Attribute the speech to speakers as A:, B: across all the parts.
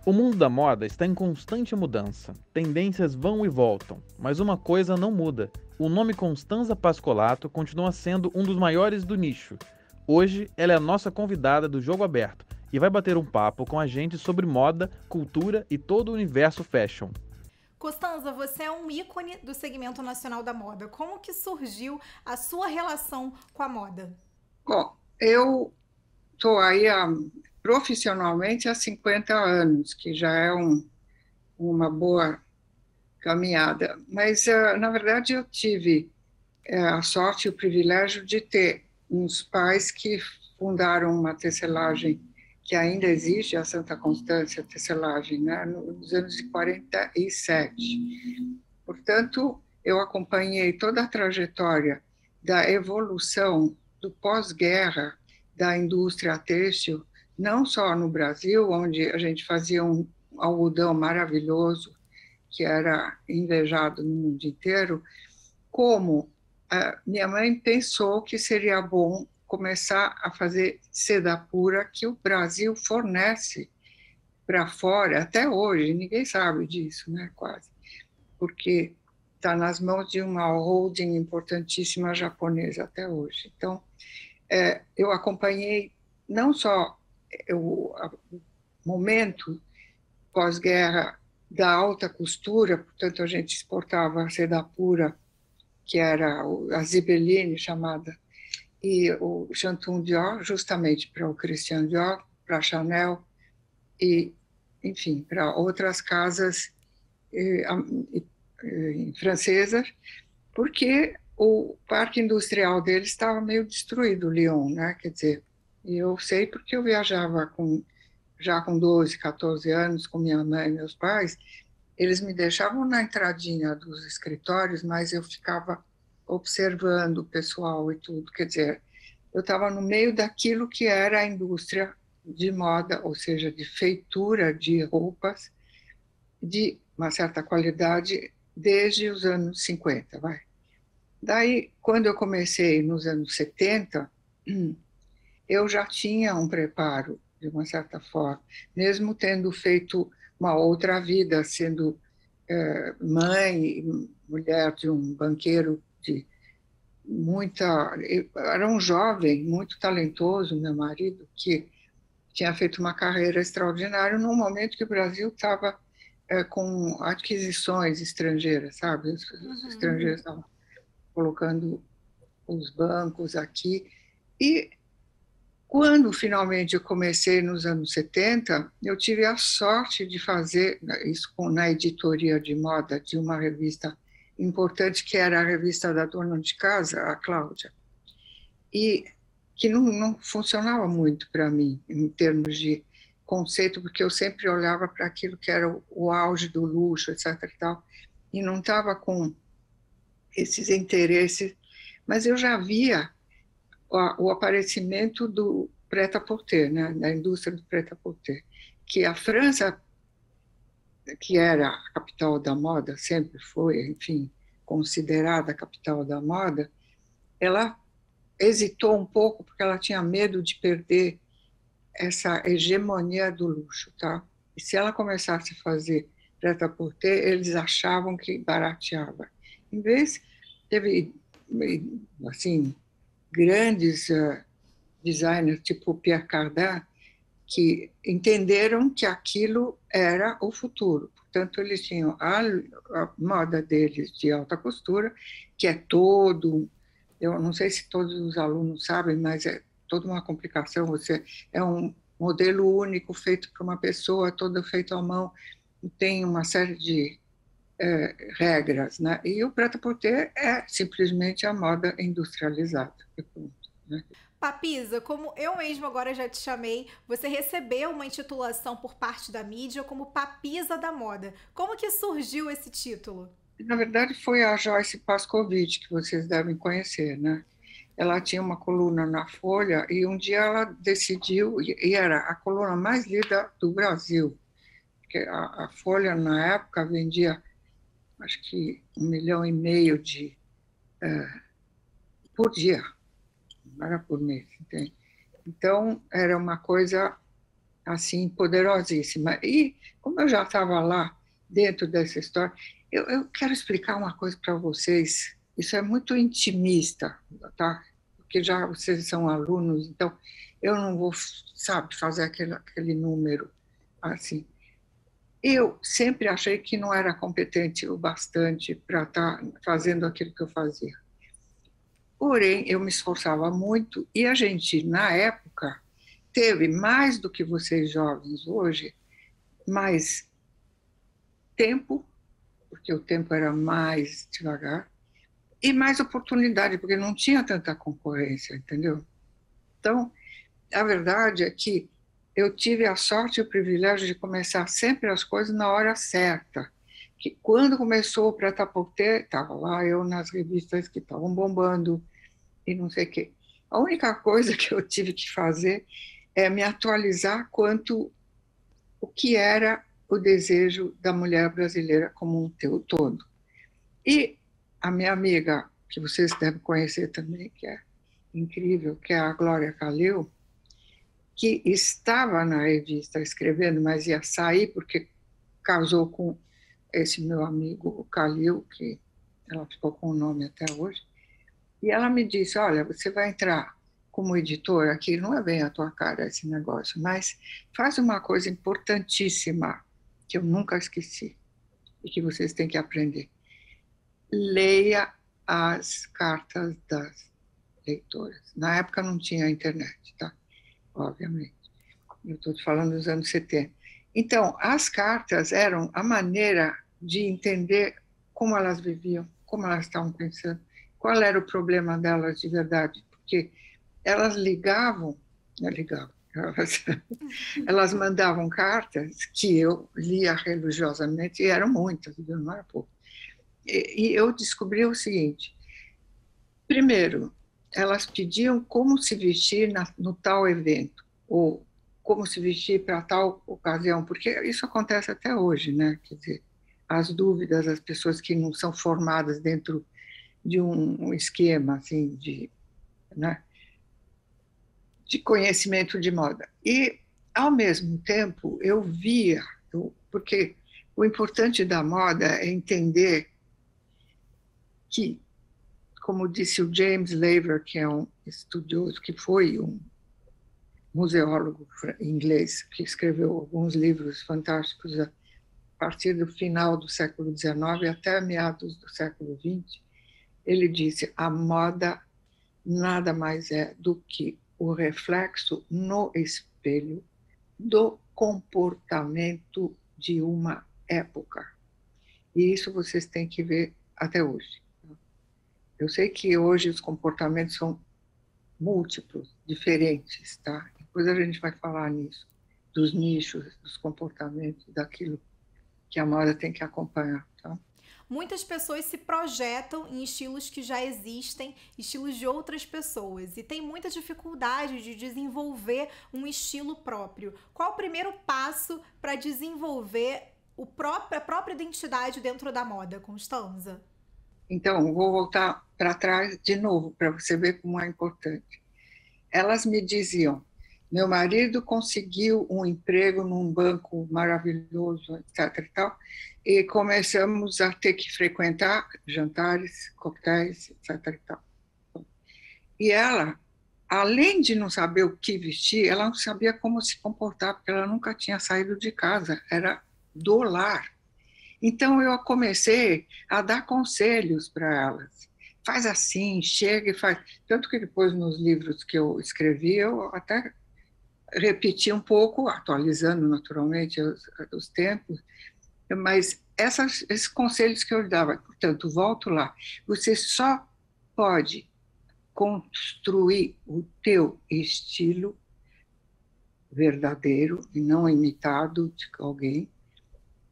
A: O mundo da moda está em constante mudança. Tendências vão e voltam, mas uma coisa não muda. O nome Constanza Pascolato continua sendo um dos maiores do nicho. Hoje, ela é a nossa convidada do Jogo Aberto e vai bater um papo com a gente sobre moda, cultura e todo o universo fashion.
B: Costanza, você é um ícone do segmento nacional da moda. Como que surgiu a sua relação com a moda?
C: Bom, eu estou aí profissionalmente há 50 anos, que já é uma boa caminhada. Mas, na verdade, eu tive a sorte e o privilégio de ter uns pais que fundaram uma tecelagem que ainda existe, a Santa Constância Tecelagem, né, nos anos de 47. Portanto, eu acompanhei toda a trajetória da evolução do pós-guerra da indústria têxtil, não só no Brasil, onde a gente fazia um algodão maravilhoso, que era invejado no mundo inteiro, como minha mãe pensou que seria bom começar a fazer seda pura que o Brasil fornece para fora até hoje, ninguém sabe disso, né, quase, porque está nas mãos de uma holding importantíssima japonesa até hoje. Então, eu acompanhei não só o momento pós-guerra da alta costura, portanto, a gente exportava a seda pura, que era a Zibeline chamada, e o Chantum Dior, justamente para o Christian Dior, para a Chanel, e, enfim, para outras casas francesas, porque o parque industrial deles estava meio destruído, Lyon, né? Quer dizer, e eu sei porque eu viajava já com 12, 14 anos com minha mãe e meus pais, eles me deixavam na entradinha dos escritórios, mas eu ficava observando o pessoal e tudo. Quer dizer, eu estava no meio daquilo que era a indústria de moda, ou seja, de feitura de roupas de uma certa qualidade desde os anos 50, vai. Daí, quando eu comecei nos anos 70, eu já tinha um preparo, de uma certa forma, mesmo tendo feito uma outra vida, sendo mãe, mulher de um banqueiro de muita. Era um jovem muito talentoso, meu marido, que tinha feito uma carreira extraordinária num momento que o Brasil estava com aquisições estrangeiras, sabe? Os estrangeiros estavam colocando os bancos aqui. E quando finalmente eu comecei nos anos 70, eu tive a sorte de fazer isso na editoria de moda de uma revista importante, que era a revista da dona de casa, a Cláudia, e que não funcionava muito para mim, em termos de conceito, porque eu sempre olhava para aquilo que era o auge do luxo, etc. e tal, e não estava com esses interesses, mas eu já via o aparecimento do prêt-à-porter, né, da indústria do prêt-à-porter, que a França, que era a capital da moda, sempre foi, enfim, considerada a capital da moda, ela hesitou um pouco porque ela tinha medo de perder essa hegemonia do luxo, tá? E se ela começasse a fazer prêt-à-porter, eles achavam que barateava. Em vez, teve, assim, grandes designers, tipo Pierre Cardin, que entenderam que aquilo era o futuro. Portanto, eles tinham a moda deles de alta costura, que é todo, eu não sei se todos os alunos sabem, mas é toda uma complicação. Você é um modelo único feito por uma pessoa, todo feito à mão, tem uma série de regras, né? E o prêt-à-porter é simplesmente a moda industrializada. Ponto, né?
B: Papisa, como eu mesmo agora já te chamei, você recebeu uma intitulação por parte da mídia como Papisa da Moda. Como que surgiu esse título?
C: Na verdade, foi a Joyce Pascovitch, que vocês devem conhecer, né? Ela tinha uma coluna na Folha e um dia ela decidiu, e era a coluna mais lida do Brasil, porque a Folha, na época, vendia, acho que 1,5 milhão por dia, não era por mês, entende? Então, era uma coisa assim, poderosíssima. E, como eu já estava lá, dentro dessa história, eu quero explicar uma coisa para vocês. Isso é muito intimista, tá? Porque já vocês são alunos, então eu não vou, sabe, fazer aquele número assim. Eu sempre achei que não era competente o bastante para estar fazendo aquilo que eu fazia. Porém, eu me esforçava muito e a gente, na época, teve mais do que vocês jovens hoje, mais tempo, porque o tempo era mais devagar, e mais oportunidade, porque não tinha tanta concorrência, entendeu? Então, a verdade é que eu tive a sorte e o privilégio de começar sempre as coisas na hora certa. Que quando começou o Prêt-à-Porter, estava lá eu nas revistas que estavam bombando e não sei o quê. A única coisa que eu tive que fazer é me atualizar quanto o que era o desejo da mulher brasileira como um todo. E a minha amiga, que vocês devem conhecer também, que é incrível, que é a Glória Calil, que estava na revista escrevendo, mas ia sair porque casou com esse meu amigo, o Calil, que ela ficou com o nome até hoje, e ela me disse, olha, você vai entrar como editora aqui, não é bem a tua cara esse negócio, mas faz uma coisa importantíssima, que eu nunca esqueci, e que vocês têm que aprender. Leia as cartas das leitoras. Na época não tinha internet, tá? Obviamente. Eu estou te falando dos anos 70. Então, as cartas eram a maneira de entender como elas viviam, como elas estavam pensando, qual era o problema delas de verdade, porque elas elas mandavam cartas que eu lia religiosamente, e eram muitas, não era pouco. E eu descobri o seguinte: primeiro, elas pediam como se vestir no tal evento, ou como se vestir para tal ocasião, porque isso acontece até hoje, né? Quer dizer, as dúvidas das pessoas que não são formadas dentro de um esquema assim né, de conhecimento de moda. E, ao mesmo tempo, eu via, porque o importante da moda é entender que, como disse o James Laver, que é um estudioso, que foi um museólogo inglês, que escreveu alguns livros fantásticos a partir do final do século XIX até meados do século XX, ele disse: a moda nada mais é do que o reflexo no espelho do comportamento de uma época. E isso vocês têm que ver até hoje. Eu sei que hoje os comportamentos são múltiplos, diferentes, tá? Depois a gente vai falar nisso, dos nichos, dos comportamentos, daquilo que a moda tem que acompanhar, tá?
B: Muitas pessoas se projetam em estilos que já existem, estilos de outras pessoas, e tem muita dificuldade de desenvolver um estilo próprio. Qual o primeiro passo para desenvolver a própria identidade dentro da moda, Constanza?
C: Então, vou voltar para trás de novo, para você ver como é importante. Elas me diziam: meu marido conseguiu um emprego num banco maravilhoso, etc. e tal, e começamos a ter que frequentar jantares, coquetéis, etc. e tal. E ela, além de não saber o que vestir, ela não sabia como se comportar, porque ela nunca tinha saído de casa, era do lar. Então eu comecei a dar conselhos para elas. Faz assim, chega e faz. Tanto que depois nos livros que eu escrevi, eu até repeti um pouco, atualizando naturalmente os tempos, mas esses conselhos que eu dava, portanto, volto lá, você só pode construir o teu estilo verdadeiro e não imitado de alguém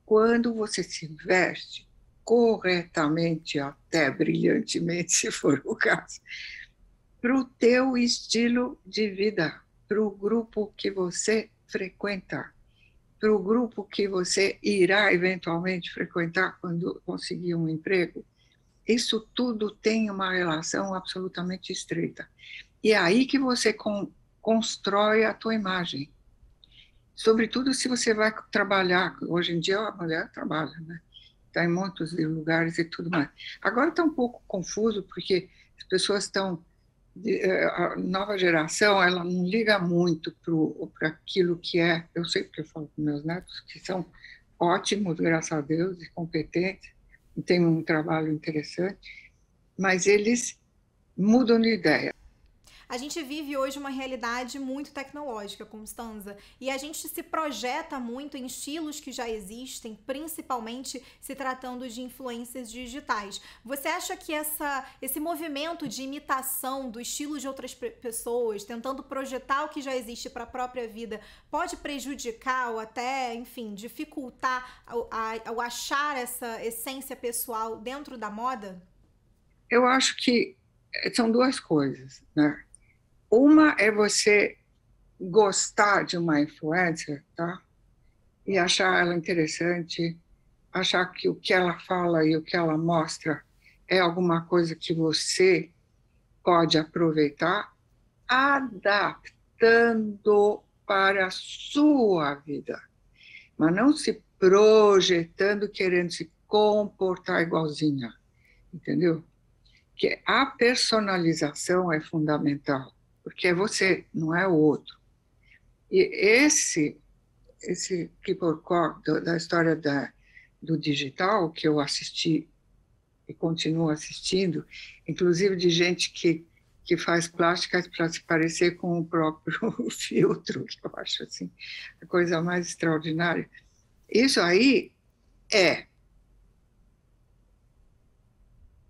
C: quando você se veste corretamente, até brilhantemente, se for o caso, para o teu estilo de vida, para o grupo que você frequenta, para o grupo que você irá eventualmente frequentar quando conseguir um emprego. Isso tudo tem uma relação absolutamente estreita. E é aí que você constrói a tua imagem. Sobretudo se você vai trabalhar. Hoje em dia a mulher trabalha, né? Está em muitos lugares e tudo mais. Agora está um pouco confuso, porque as pessoas estão... A nova geração, ela não liga muito para aquilo que é... Eu sei porque eu falo com meus netos, que são ótimos, graças a Deus, e competentes, e têm um trabalho interessante, mas eles mudam de ideia.
B: A gente vive hoje uma realidade muito tecnológica, Constanza, e a gente se projeta muito em estilos que já existem, principalmente se tratando de influências digitais. Você acha que esse movimento de imitação do estilo de outras pessoas, tentando projetar o que já existe para a própria vida, pode prejudicar ou até, enfim, dificultar ao achar essa essência pessoal dentro da moda?
C: Eu acho que são duas coisas, né? Uma é você gostar de uma influencer, tá? E achar ela interessante, achar que o que ela fala e o que ela mostra é alguma coisa que você pode aproveitar, adaptando para a sua vida, mas não se projetando, querendo se comportar igualzinha, entendeu? Que a personalização é fundamental, porque é você, não é o outro. E esse Kipor da história do digital, que eu assisti e continuo assistindo, inclusive de gente que faz plásticas para se parecer com o próprio filtro, que eu acho assim, a coisa mais extraordinária. Isso aí é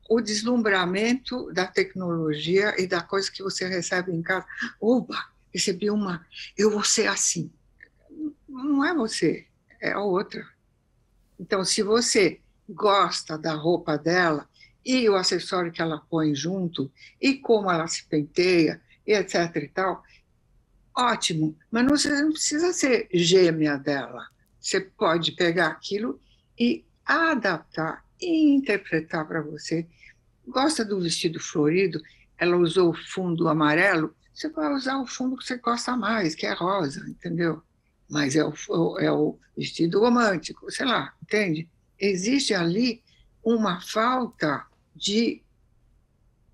C: o deslumbramento da tecnologia e da coisa que você recebe em casa. Opa, recebi uma, eu vou ser assim. Não é você, é a outra. Então, se você gosta da roupa dela e o acessório que ela põe junto e como ela se penteia e etc e tal, ótimo. Mas você não precisa ser gêmea dela. Você pode pegar aquilo e adaptar e interpretar para você. Gosta do vestido florido? Ela usou o fundo amarelo? Você vai usar o fundo que você gosta mais, que é rosa, entendeu? Mas é o vestido romântico, sei lá, entende? Existe ali uma falta de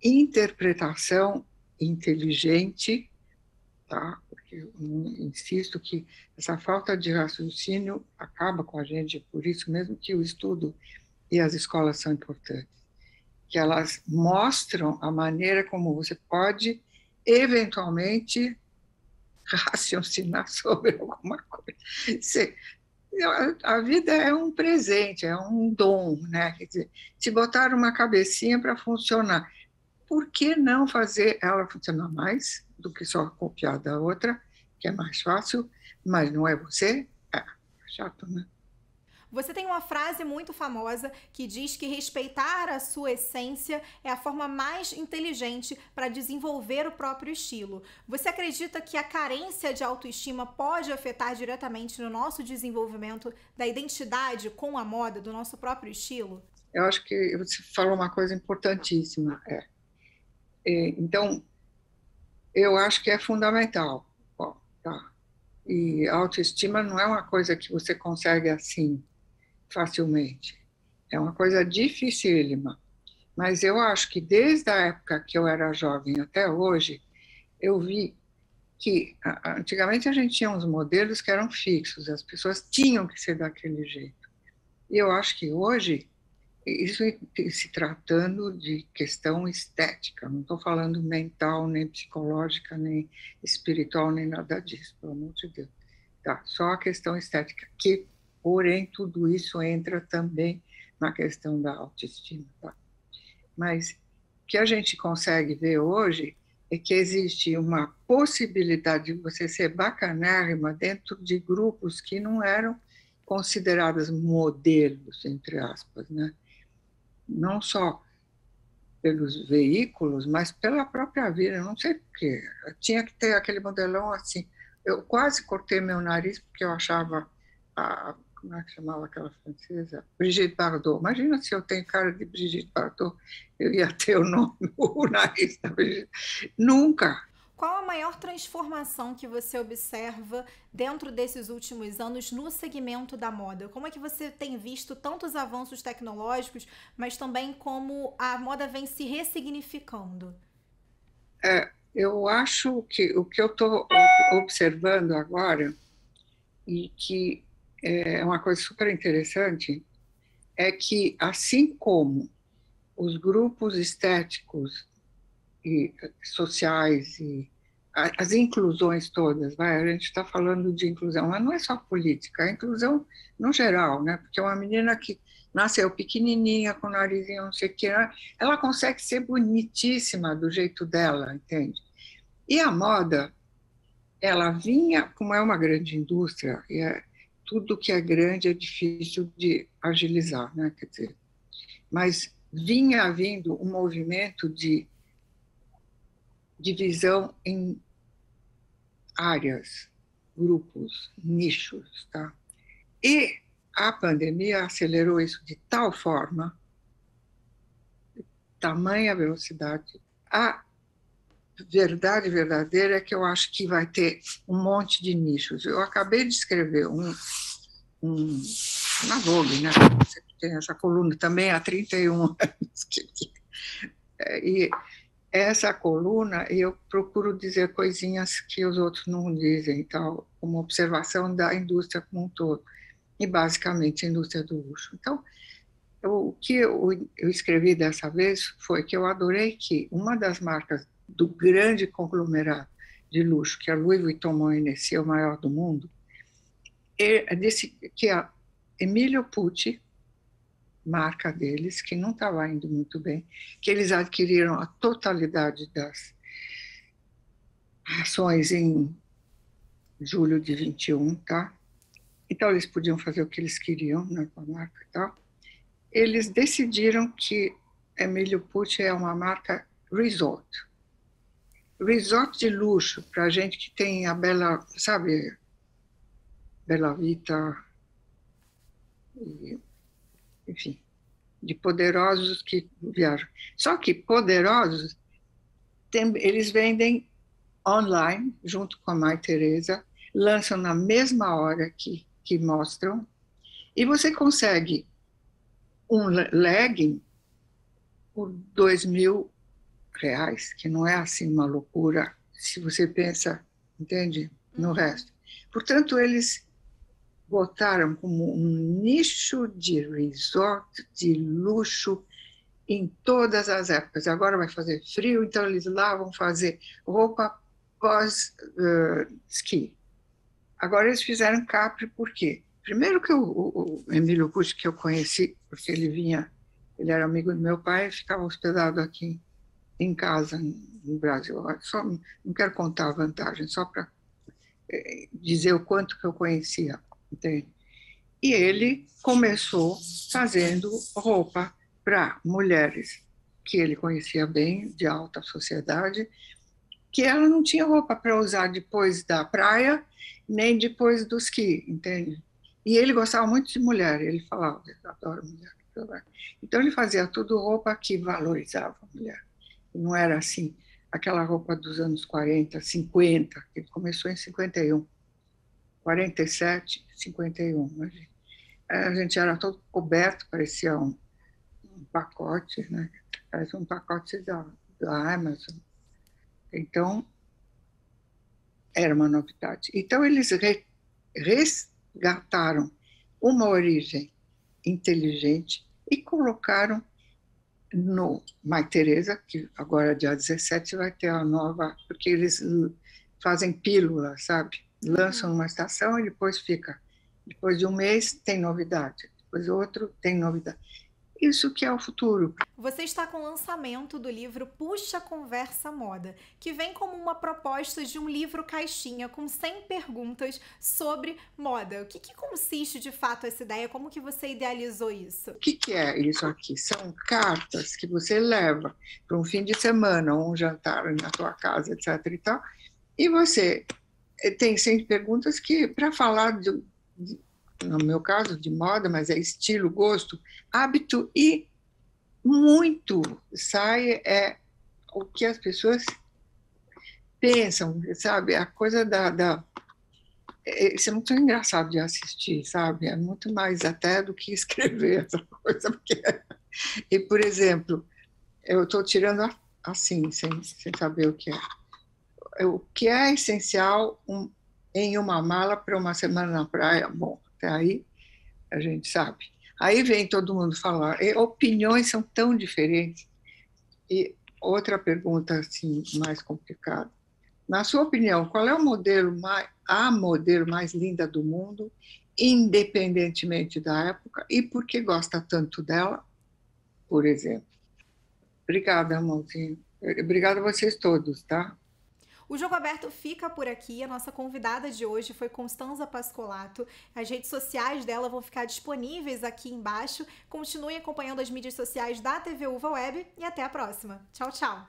C: interpretação inteligente, tá? Porque eu insisto que essa falta de raciocínio acaba com a gente, por isso mesmo que o estudo e as escolas são importantes, que elas mostram a maneira como você pode eventualmente raciocinar sobre alguma coisa. A vida é um presente, é um dom, né? Quer dizer, se botar uma cabecinha para funcionar, por que não fazer ela funcionar mais do que só copiar da outra, que é mais fácil, mas não é você? É chato, né?
B: Você tem uma frase muito famosa que diz que respeitar a sua essência é a forma mais inteligente para desenvolver o próprio estilo. Você acredita que a carência de autoestima pode afetar diretamente no nosso desenvolvimento da identidade com a moda, do nosso próprio estilo?
C: Eu acho que você falou uma coisa importantíssima. Então, eu acho que é fundamental. Bom, tá. E a autoestima não é uma coisa que você consegue assim facilmente. É uma coisa dificílima. Mas eu acho que desde a época que eu era jovem até hoje, eu vi que antigamente a gente tinha uns modelos que eram fixos, as pessoas tinham que ser daquele jeito. E eu acho que hoje, isso se tratando de questão estética, não estou falando mental, nem psicológica, nem espiritual, nem nada disso, pelo amor de Deus. Tá, só a questão estética, que porém, tudo isso entra também na questão da autoestima. Tá? Mas o que a gente consegue ver hoje é que existe uma possibilidade de você ser bacanérrima dentro de grupos que não eram considerados modelos, entre aspas, né? Não só pelos veículos, mas pela própria vida. Eu não sei porquê. Eu tinha que ter aquele modelão assim. Eu quase cortei meu nariz porque eu achava como é que chamava aquela francesa? Brigitte Bardot. Imagina se eu tenho cara de Brigitte Bardot, eu ia ter o nariz da Brigitte. Nunca.
B: Qual a maior transformação que você observa dentro desses últimos anos no segmento da moda? Como é que você tem visto tantos avanços tecnológicos, mas também como a moda vem se ressignificando?
C: Eu acho que o que eu estou observando agora, e que é uma coisa super interessante, é que, assim como os grupos estéticos e sociais e as inclusões todas, a gente está falando de inclusão, mas não é só política, é inclusão no geral, né? Porque uma menina que nasceu pequenininha, com o narizinho, não sei o que, ela consegue ser bonitíssima do jeito dela, entende? E a moda, ela vinha, como é uma grande indústria, tudo que é grande é difícil de agilizar, né? Quer dizer, mas vinha havindo um movimento de divisão em áreas, grupos, nichos, tá? E a pandemia acelerou isso de tal forma, tamanha velocidade. A verdade verdadeira é que eu acho que vai ter um monte de nichos. Eu acabei de escrever na Vogue, né? Você tem essa coluna também há 31 anos. E essa coluna, eu procuro dizer coisinhas que os outros não dizem, então, uma observação da indústria como um todo, e basicamente a indústria do luxo. Então, o que eu escrevi dessa vez foi que eu adorei que uma das marcas do grande conglomerado de luxo, que é a Louis Vuitton Moet Hennessy, o maior do mundo, disse que a Emilio Pucci, marca deles, que não estava indo muito bem, que eles adquiriram a totalidade das ações em julho de 21, tá? Então, eles podiam fazer o que eles queriam, né, com a marca e tal. Eles decidiram que Emilio Pucci é uma marca resort. Resort de luxo, para gente que tem a Bela, sabe, Bela Vita, enfim, de poderosos que viajam. Só que poderosos, eles vendem online, junto com a Mãe Teresa, lançam na mesma hora que mostram, e você consegue um legging por R$2.000, que não é assim uma loucura, se você pensa, entende, no resto. Portanto, eles botaram como um nicho de resort, de luxo, em todas as épocas. Agora vai fazer frio, então eles lá vão fazer roupa pós-ski. Agora eles fizeram Capri, por quê? Primeiro que o Emilio Pucci, que eu conheci, porque ele era amigo do meu pai e ficava hospedado aqui em casa, no Brasil. Só, não quero contar a vantagem, só para dizer o quanto que eu conhecia, entende? E ele começou fazendo roupa para mulheres que ele conhecia bem, de alta sociedade, que ela não tinha roupa para usar depois da praia, nem depois do esqui, entende? E ele gostava muito de mulher, ele falava, eu adoro mulher. Então ele fazia tudo roupa que valorizava a mulher. Não era assim, aquela roupa dos anos 40, 50, que começou em 51, 47, 51. Imagina. A gente era todo coberto, parecia um pacote, né? Parece um pacote da Amazon. Então, era uma novidade. Então, eles resgataram uma origem inteligente e colocaram no Mãe Teresa, que agora, dia 17, vai ter a nova, porque eles fazem pílula, sabe? Lançam numa estação e depois fica. Depois de um mês, tem novidade. Depois outro, tem novidade. Isso que é o futuro.
B: Você está com o lançamento do livro Puxa Conversa Moda, que vem como uma proposta de um livro caixinha com 100 perguntas sobre moda. O que consiste de fato essa ideia? Como que você idealizou isso?
C: O que é isso aqui? São cartas que você leva para um fim de semana, ou um jantar na tua casa, etc. e tal, e você tem 100 perguntas que, para falar no meu caso, de moda, mas é estilo, gosto, hábito, e muito sai o que as pessoas pensam, sabe? A coisa isso é muito engraçado de assistir, sabe? É muito mais até do que escrever essa coisa. Porque... E, por exemplo, eu estou tirando assim, sem saber o que é. O que é essencial em uma mala para uma semana na praia? Bom, até aí a gente sabe. Aí vem todo mundo falar, opiniões são tão diferentes. E outra pergunta assim, mais complicada. Na sua opinião, qual é a modelo mais linda do mundo, independentemente da época, e por que gosta tanto dela, por exemplo? Obrigada, amorzinho. Obrigada a vocês todos, tá?
B: O Jogo Aberto fica por aqui. A nossa convidada de hoje foi Constanza Pascolato. As redes sociais dela vão ficar disponíveis aqui embaixo. Continue acompanhando as mídias sociais da TV Uva Web e até a próxima. Tchau, tchau!